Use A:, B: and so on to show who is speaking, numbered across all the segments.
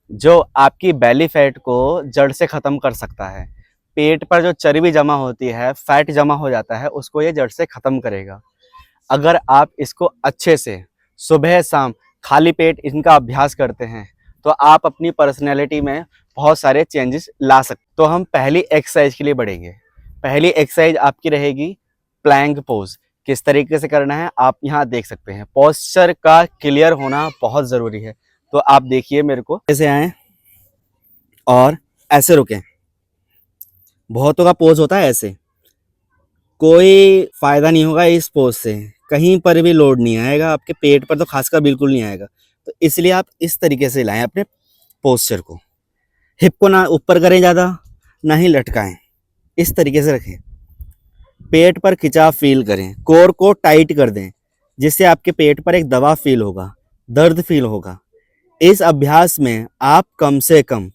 A: जो आपकी belly fat को जड़ से ख़त्म कर सकता है। पेट पर जो चर्बी जमा होती है, फैट जमा हो जाता है, उसको ये जड़ से ख़त्म करेगा। अगर आप इसको अच्छे से सुबह शाम खाली पेट इनका अभ्यास करते हैं तो आप अपनी पर्सनैलिटी में बहुत सारे चेंजेस ला सकते। तो हम पहली एक्सरसाइज के लिए बढ़ेंगे। पहली एक्सरसाइज आपकी रहेगी प्लैंक पोज। किस तरीके से करना है आप यहाँ देख सकते हैं। पोस्चर का क्लियर होना बहुत ज़रूरी है। तो आप देखिए मेरे को, ऐसे आएँ और ऐसे रुकें। बहुतों का पोज होता है ऐसे, कोई फायदा नहीं होगा इस पोज से, कहीं पर भी लोड नहीं आएगा, आपके पेट पर तो खासकर बिल्कुल नहीं आएगा। तो इसलिए आप इस तरीके से लाएं अपने पोस्चर को। हिप को ना ऊपर करें ज़्यादा, ना ही लटकाएं, इस तरीके से रखें। पेट पर खिंचाव फील करें, कोर को टाइट कर दें, जिससे आपके पेट पर एक दबाव फील होगा, दर्द फील होगा। इस अभ्यास में आप कम से कम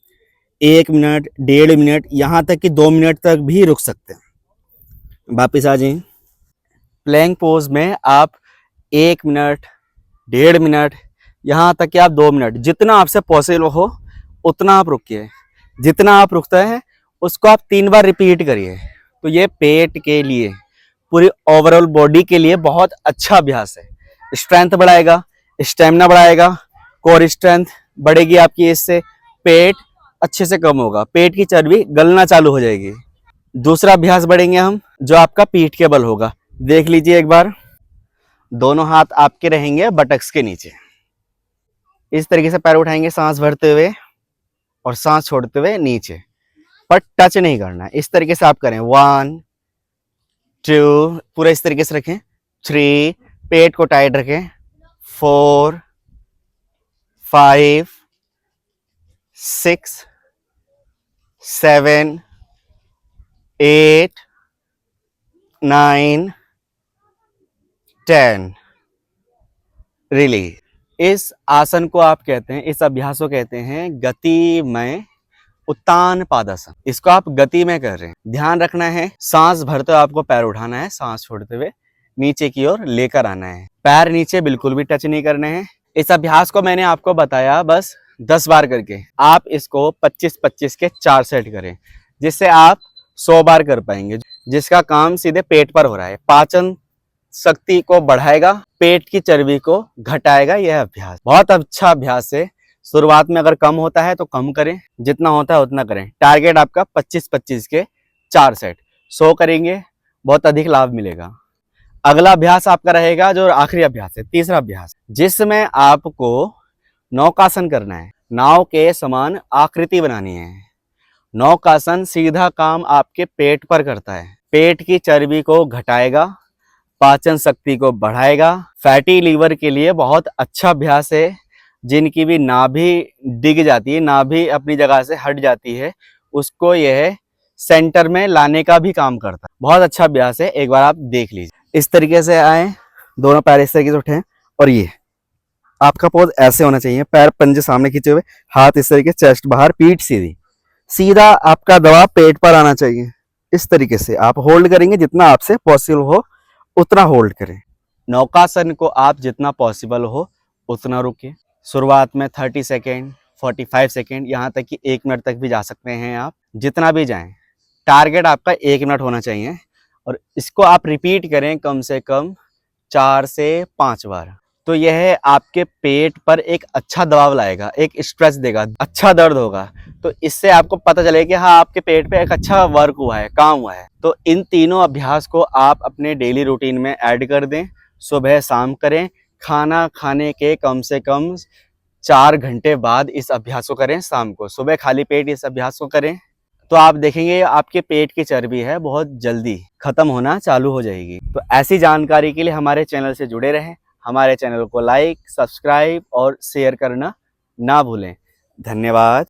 A: 1 मिनट, 1.5 मिनट, यहाँ तक कि 2 मिनट तक भी रुक सकते हैं। वापिस आ जाइए। प्लैंक पोज में आप 1 मिनट, 1.5 मिनट, यहाँ तक कि आप 2 मिनट, जितना आपसे पॉसिबल हो उतना आप रुकिए। जितना आप रुकते हैं उसको आप 3 बार रिपीट करिए। तो ये पेट के लिए, पूरी ओवरऑल बॉडी के लिए बहुत अच्छा अभ्यास है। स्ट्रेंथ बढ़ाएगा, स्टेमिना बढ़ाएगा, कोर स्ट्रेंथ बढ़ेगी आपकी। इससे पेट अच्छे से कम होगा, पेट की चर्बी गलना चालू हो जाएगी। दूसरा अभ्यास बढ़ेंगे हम, जो आपका पीठ के बल होगा। देख लीजिए एक बार, दोनों हाथ आपके रहेंगे बटक्स के नीचे। इस तरीके से पैर उठाएंगे, सांस भरते हुए और सांस छोड़ते हुए नीचे, पर टच नहीं करना है। इस तरीके से आप करें। 1 2, पूरा इस तरीके से रखें। 3, पेट को टाइट रखें। 4 5 6 7 8 9 10। रिलीज। इस आसन को आप कहते हैं, इस अभ्यास को कहते हैं गतिमय उत्तान पादासन। इसको आप गति में कर रहे हैं। ध्यान रखना है, सांस भरते हुए आपको पैर उठाना है, सांस छोड़ते हुए नीचे की ओर लेकर आना है। पैर नीचे बिल्कुल भी टच नहीं करने हैं। इस अभ्यास को मैंने आपको बताया बस 10 बार करके। आप इसको 25-25 के 4 सेट करें, जिससे आप 100 बार कर पाएंगे, जिसका काम सीधे पेट पर हो रहा है। पाचन शक्ति को बढ़ाएगा, पेट की चर्बी को घटाएगा। यह अभ्यास बहुत अच्छा अभ्यास है। शुरुआत में अगर कम होता है तो कम करें, जितना होता है उतना करें। टारगेट आपका 25-25 के 4 सेट। 100 करेंगे, बहुत अधिक लाभ मिलेगा। अगला अभ्यास आपका रहेगा, जो आखिरी अभ्यास है, तीसरा अभ्यास, जिसमें आपको नौकासन करना है। नाव के समान आकृति बनानी है। नौकासन सीधा काम आपके पेट पर करता है। पेट की चर्बी को घटाएगा, पाचन शक्ति को बढ़ाएगा। फैटी लीवर के लिए बहुत अच्छा अभ्यास है। जिनकी भी नाभि डिग जाती है, नाभि अपनी जगह से हट जाती है, उसको यह सेंटर में लाने का भी काम करता है। बहुत अच्छा अभ्यास है, एक बार आप देख लीजिए। इस तरीके से आए, दोनों पैर इस तरीके से उठें, और ये आपका पोज ऐसे होना चाहिए। पैर पंजे सामने खींचे हुए, हाथ इस तरीके, चेस्ट बाहर, पीठ सीधी। सीधा आपका दबाव पेट पर आना चाहिए। इस तरीके से आप होल्ड करेंगे, जितना आपसे पॉसिबल हो उतना होल्ड करें। नौकासन को आप जितना पॉसिबल हो उतना रुकिए। शुरुआत में 30 सेकेंड, 45 सेकेंड, यहाँ तक कि 1 मिनट तक भी जा सकते हैं आप, जितना भी जाएं। टारगेट आपका 1 मिनट होना चाहिए, और इसको आप रिपीट करें कम से कम 4 से 5 बार। तो यह आपके पेट पर एक अच्छा दबाव लाएगा, एक स्ट्रेस देगा, अच्छा दर्द होगा। तो इससे आपको पता चलेगा कि हाँ, आपके पेट पे एक अच्छा वर्क हुआ है, काम हुआ है। तो इन तीनों अभ्यास को आप अपने डेली रूटीन में ऐड कर दें। सुबह शाम करें। खाना खाने के कम से कम 4 घंटे बाद इस अभ्यास को करें। शाम को, सुबह खाली पेट इस अभ्यास को करें, तो आप देखेंगे आपके पेट की चर्बी है बहुत जल्दी खत्म होना चालू हो जाएगी। तो ऐसी जानकारी के लिए हमारे चैनल से जुड़े रहें। हमारे चैनल को लाइक, सब्सक्राइब और शेयर करना ना भूलें। धन्यवाद।